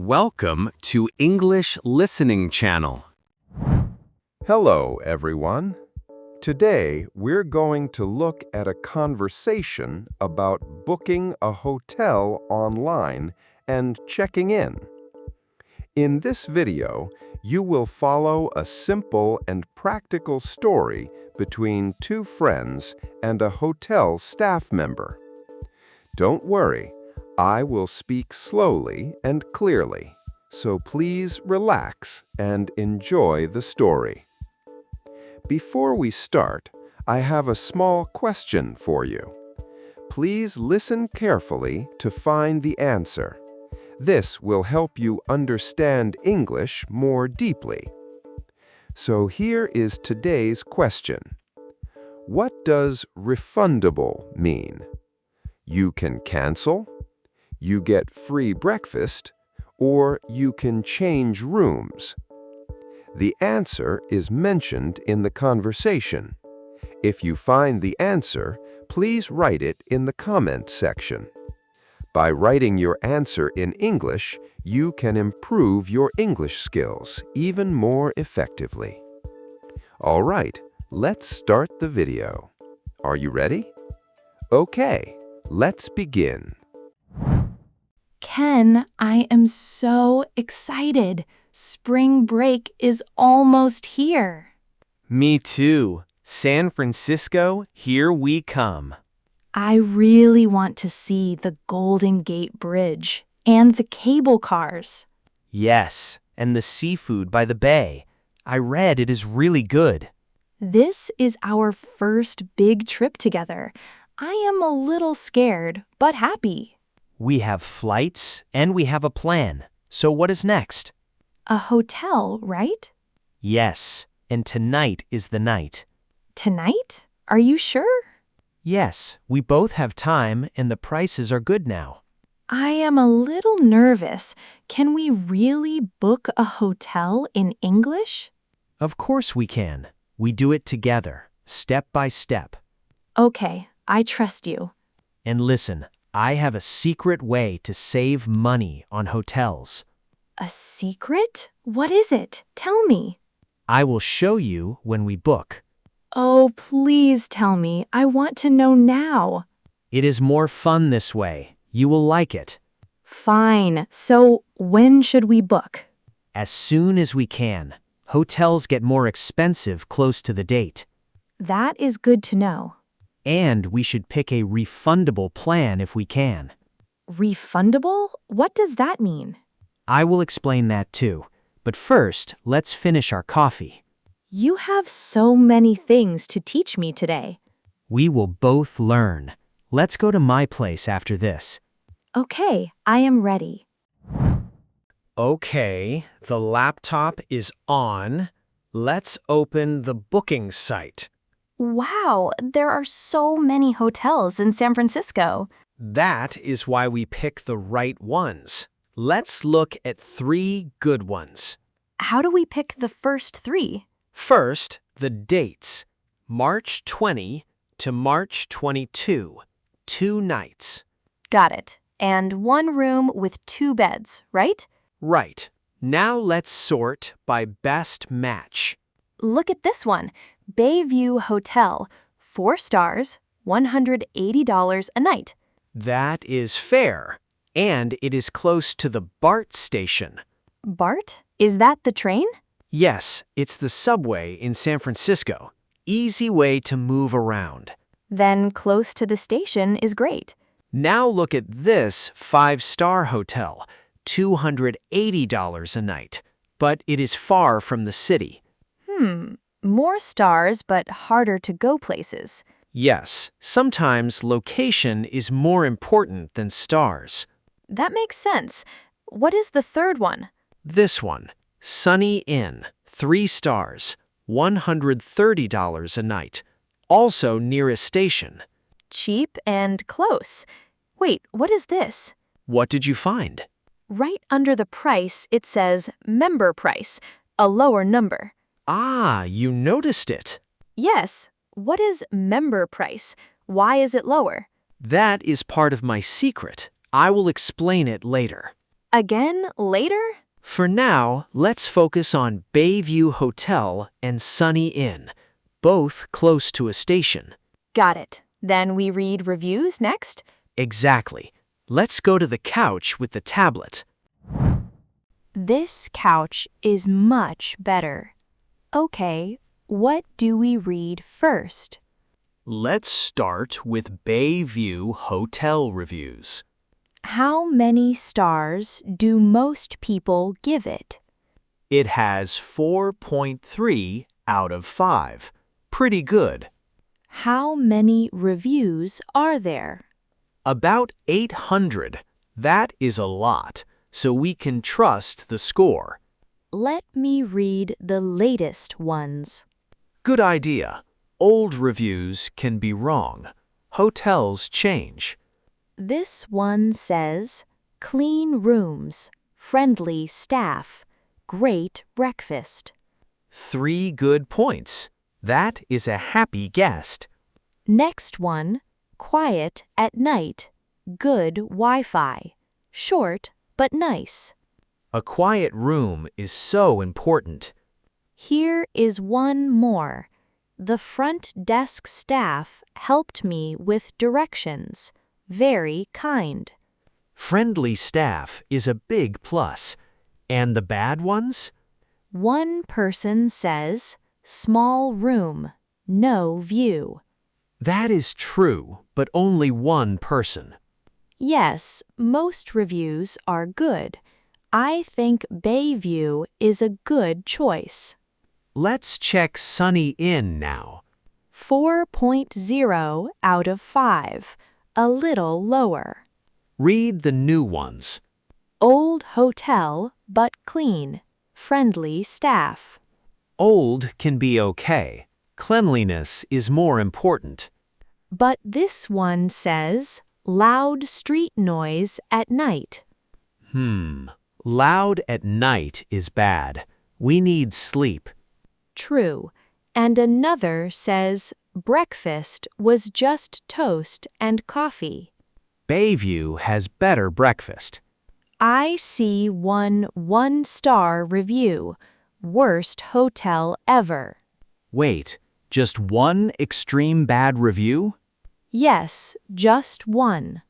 Welcome to English Listening Channel. Hello, everyone. Today, we're going to look at a conversation about booking a hotel online and checking in. In this video, you will follow a simple and practical story between two friends and a hotel staff member. Don't worry, I will speak slowly and clearly, so please relax and enjoy the story. Before we start, I have a small question for you. Please listen carefully to find the answer. This will help you understand English more deeply. So here is today's question. What does refundable mean? You can cancel, you get free breakfast, or you can change rooms. The answer is mentioned in the conversation. If you find the answer, please write it in the comments section. By writing your answer in English, you can improve your English skills even more effectively. All right, let's start the video. Are you ready? Okay, let's begin. Ken, I am so excited. Spring break is almost here. Me too. San Francisco, here we come. I really want to see the Golden Gate Bridge and the cable cars. Yes, and the seafood by the bay. I read it is really good. This is our first big trip together. I am a little scared, but happy. We have flights and we have a plan. So what is next? A hotel, right? Yes, and tonight is the night. Tonight? Are you sure? Yes, we both have time and the prices are good now. I am a little nervous. Can we really book a hotel in English? Of course we can. We do it together, step by step. Okay, I trust you. And listen, I have a secret way to save money on hotels. A secret? What is it? Tell me. I will show you when we book. Oh, please tell me. I want to know now. It is more fun this way. You will like it. Fine. So, when should we book? As soon as we can. Hotels get more expensive close to the date. That is good to know. And we should pick a refundable plan if we can. Refundable? What does that mean? I will explain that too. But first, let's finish our coffee. You have so many things to teach me today. We will both learn. Let's go to my place after this. Okay, I am ready. Okay, the laptop is on. Let's open the booking site. Wow, there are so many hotels in San Francisco. That is why we pick the right ones. Let's look at 3 good ones. How do we pick the first 3? First, the dates. March 20 to March 22, 2 nights. Got it. And 1 room with 2 beds, right? Right. Now let's sort by best match. Look at this one. Bayview Hotel, 4 stars, $180 a night. That is fair. And it is close to the BART station. BART? Is that the train? Yes, it's the subway in San Francisco. Easy way to move around. Then close to the station is great. Now look at this 5-star hotel, $280 a night. But it is far from the city. More stars, but harder to go places. Yes, sometimes location is more important than stars. That makes sense. What is the third one? This one, Sunny Inn, 3 stars, $130 a night. Also near a station. Cheap and close. Wait, what is this? What did you find? Right under the price, it says member price, a lower number. Ah, you noticed it. Yes. What is member price? Why is it lower? That is part of my secret. I will explain it later. Again later? For now, let's focus on Bayview Hotel and Sunny Inn, both close to a station. Got it. Then we read reviews next? Exactly. Let's go to the couch with the tablet. This couch is much better. Okay, what do we read first? Let's start with Bayview Hotel reviews. How many stars do most people give it? It has 4.3 out of 5. Pretty good. How many reviews are there? About 800. That is a lot, so we can trust the score. Let me read the latest ones. Good idea. Old reviews can be wrong. Hotels change. This one says, clean rooms, friendly staff, great breakfast. 3 good points. That is a happy guest. Next one, quiet at night, good Wi-Fi, short but nice. A quiet room is so important. Here is one more. The front desk staff helped me with directions. Very kind. Friendly staff is a big plus. And the bad ones? One person says, small room, no view. That is true, but only one person. Yes, most reviews are good. I think Bayview is a good choice. Let's check Sunny Inn now. 4.0 out of 5, a little lower. Read the new ones. Old hotel, but clean. Friendly staff. Old can be okay. Cleanliness is more important. But this one says, loud street noise at night. Loud at night is bad. We need sleep. True. And another says, breakfast was just toast and coffee. Bayview has better breakfast. I see one one-star review. Worst hotel ever. Wait, just one extreme bad review? Yes, just one.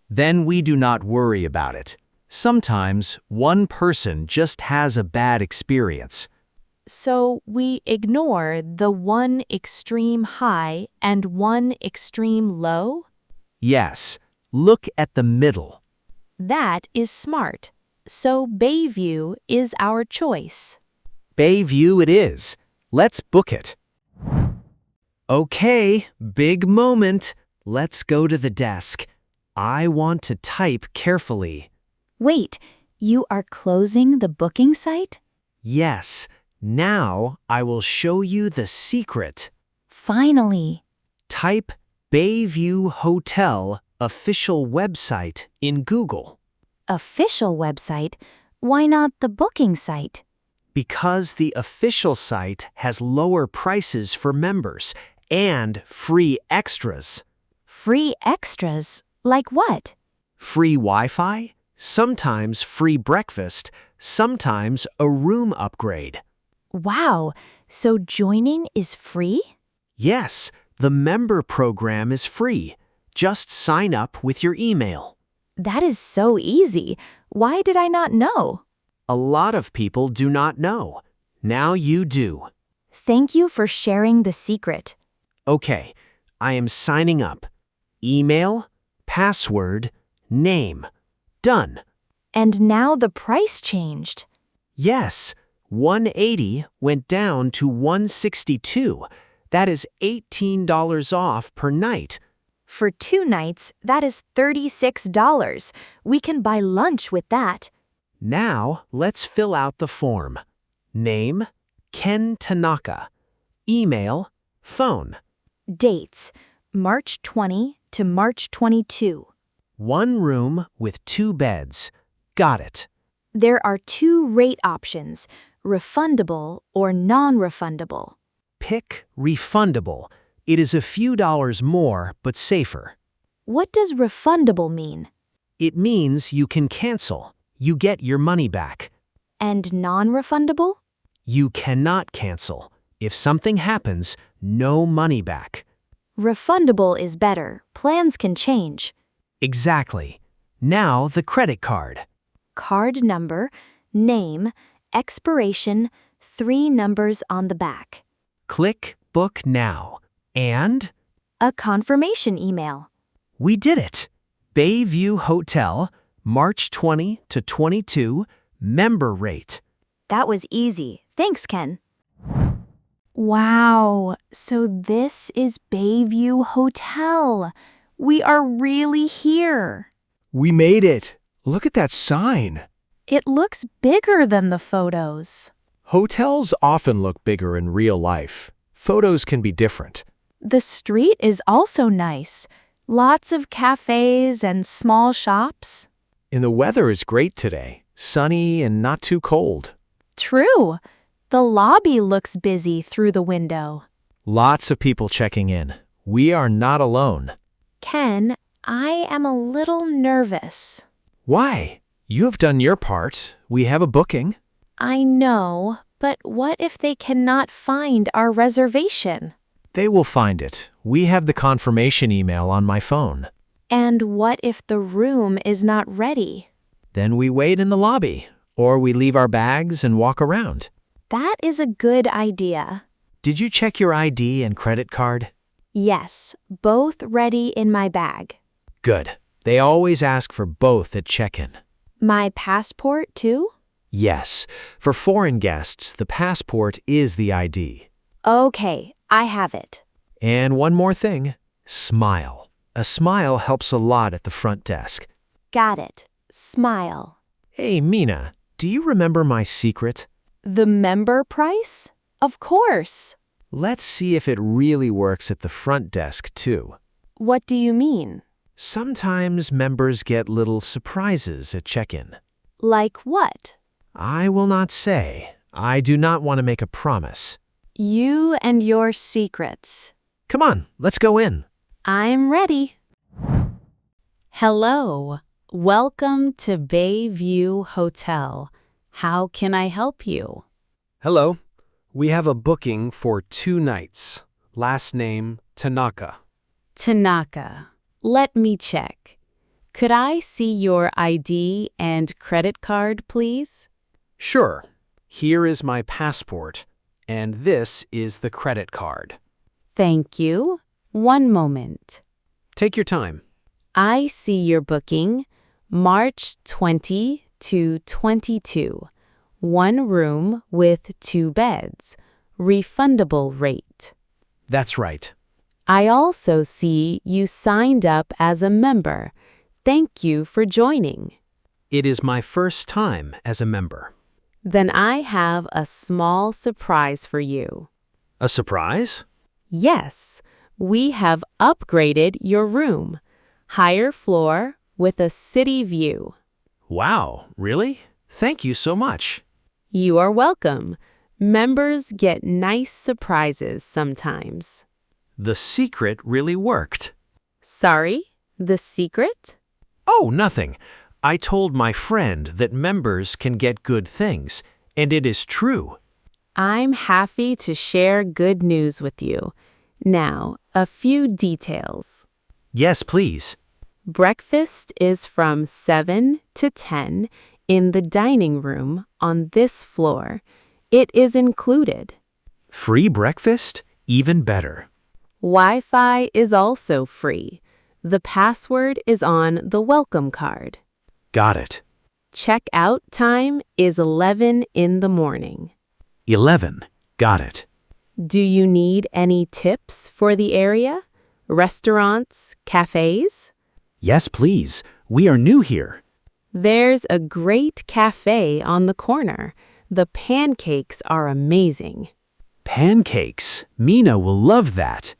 Then we do not worry about it. Sometimes one person just has a bad experience. So we ignore the one extreme high and one extreme low? Yes, look at the middle. That is smart. So Bayview is our choice. Bayview it is. Let's book it. Okay, big moment. Let's go to the desk. I want to type carefully. Wait, you are closing the booking site? Yes, now I will show you the secret. Finally. Type Bayview Hotel official website in Google. Official website? Why not the booking site? Because the official site has lower prices for members and free extras. Free extras? Like what? Free Wi-Fi, sometimes free breakfast, sometimes a room upgrade. Wow, so joining is free? Yes, the member program is free. Just sign up with your email. That is so easy. Why did I not know? A lot of people do not know. Now you do. Thank you for sharing the secret. Okay, I am signing up. Email, password, name. Done. And now the price changed. Yes, 180 went down to 162. That is $18 off per night. For 2 nights, that is $36. We can buy lunch with that. Now, let's fill out the form. Name, Ken Tanaka. Email, phone. Dates, March 20 to March 22. 1 room with 2 beds. Got it. There are 2 rate options, refundable or non-refundable. Pick Refundable. It is a few dollars more, but safer. What does refundable mean? It means you can cancel. You get your money back. And non-refundable? You cannot cancel. If something happens, no money back. Refundable is better. Plans can change. Exactly. Now the credit card. Card number, name, expiration, 3 numbers on the back. Click Book Now. And A confirmation email. we did it. Bayview Hotel, March 20 to 22, member rate. That was easy. Thanks, Ken. Wow, so this is Bayview Hotel. We are really here. We made it. Look at that sign. It looks bigger than the photos. Hotels often look bigger in real life. Photos can be different. The street is also nice. Lots of cafes and small shops. And the weather is great today. Sunny and not too cold. True. The lobby looks busy through the window. Lots of people checking in. We are not alone. Ken, I am a little nervous. Why? You have done your part. We have a booking. I know, but what if they cannot find our reservation? They will find it. We have the confirmation email on my phone. And what if the room is not ready? Then we wait in the lobby, or we leave our bags and walk around. That is a good idea. Did you check your ID and credit card? Yes, both ready in my bag. Good. They always ask for both at check-in. My passport, too? Yes. For foreign guests, the passport is the ID. Okay, I have it. And one more thing. Smile. A smile helps a lot at the front desk. Got it. Smile. Hey, Mina, do you remember my secret? The member price? Of course. Let's see if it really works at the front desk, too. What do you mean? Sometimes members get little surprises at check-in. Like what? I will not say. I do not want to make a promise. You and your secrets. Come on, let's go in. I'm ready. Hello. Welcome to Bayview Hotel. How can I help you? Hello. We have a booking for 2 nights. Last name, Tanaka. Tanaka. Let me check. Could I see your ID and credit card, please? Sure. Here is my passport, and this is the credit card. Thank you. One moment. Take your time. I see your booking, March 20 to 22. 1 room with 2 beds. Refundable rate. That's right. I also see you signed up as a member. Thank you for joining. It is my first time as a member. Then I have a small surprise for you. A surprise? Yes, we have upgraded your room. Higher floor with a city view. Wow, really? Thank you so much. You are welcome. Members get nice surprises sometimes. The secret really worked. Sorry, the secret? Oh, nothing. I told my friend that members can get good things, and it is true. I'm happy to share good news with you. Now, a few details. Yes, please. Breakfast is from 7 to 10 in the dining room on this floor. It is included. Free breakfast? Even better. Wi-Fi is also free. The password is on the welcome card. Got it. Check-out time is 11 in the morning. 11. Got it. Do you need any tips for the area? Restaurants, cafes? Yes, please. We are new here. There's a great cafe on the corner. The pancakes are amazing. Pancakes. Mina will love that.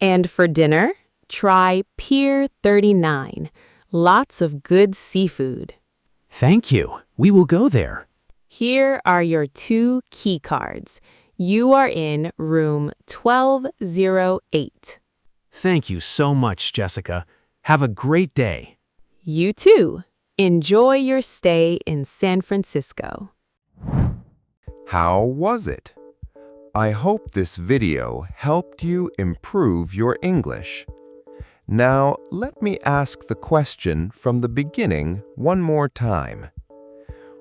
And for dinner, try Pier 39. Lots of good seafood. Thank you. We will go there. Here are your 2 key cards. You are in room 1208. Thank you so much, Jessica. Have a great day. You too. Enjoy your stay in San Francisco. How was it? I hope this video helped you improve your English. Now, let me ask the question from the beginning one more time.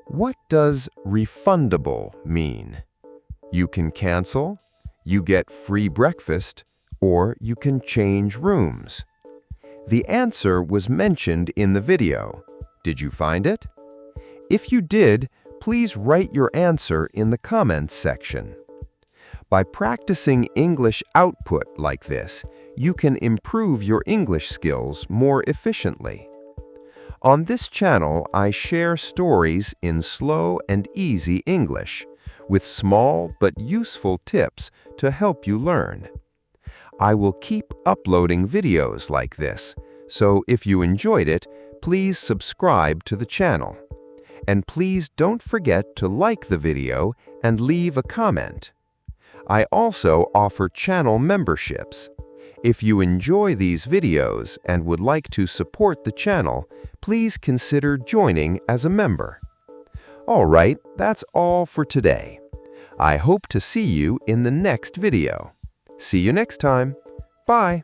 What does refundable mean? You can cancel, you get free breakfast, or you can change rooms. The answer was mentioned in the video. Did you find it? If you did, please write your answer in the comments section. By practicing English output like this, you can improve your English skills more efficiently. On this channel, I share stories in slow and easy English, with small but useful tips to help you learn. I will keep uploading videos like this, so if you enjoyed it, please subscribe to the channel. And please don't forget to like the video and leave a comment. I also offer channel memberships. If you enjoy these videos and would like to support the channel, please consider joining as a member. All right, that's all for today. I hope to see you in the next video. See you next time. Bye.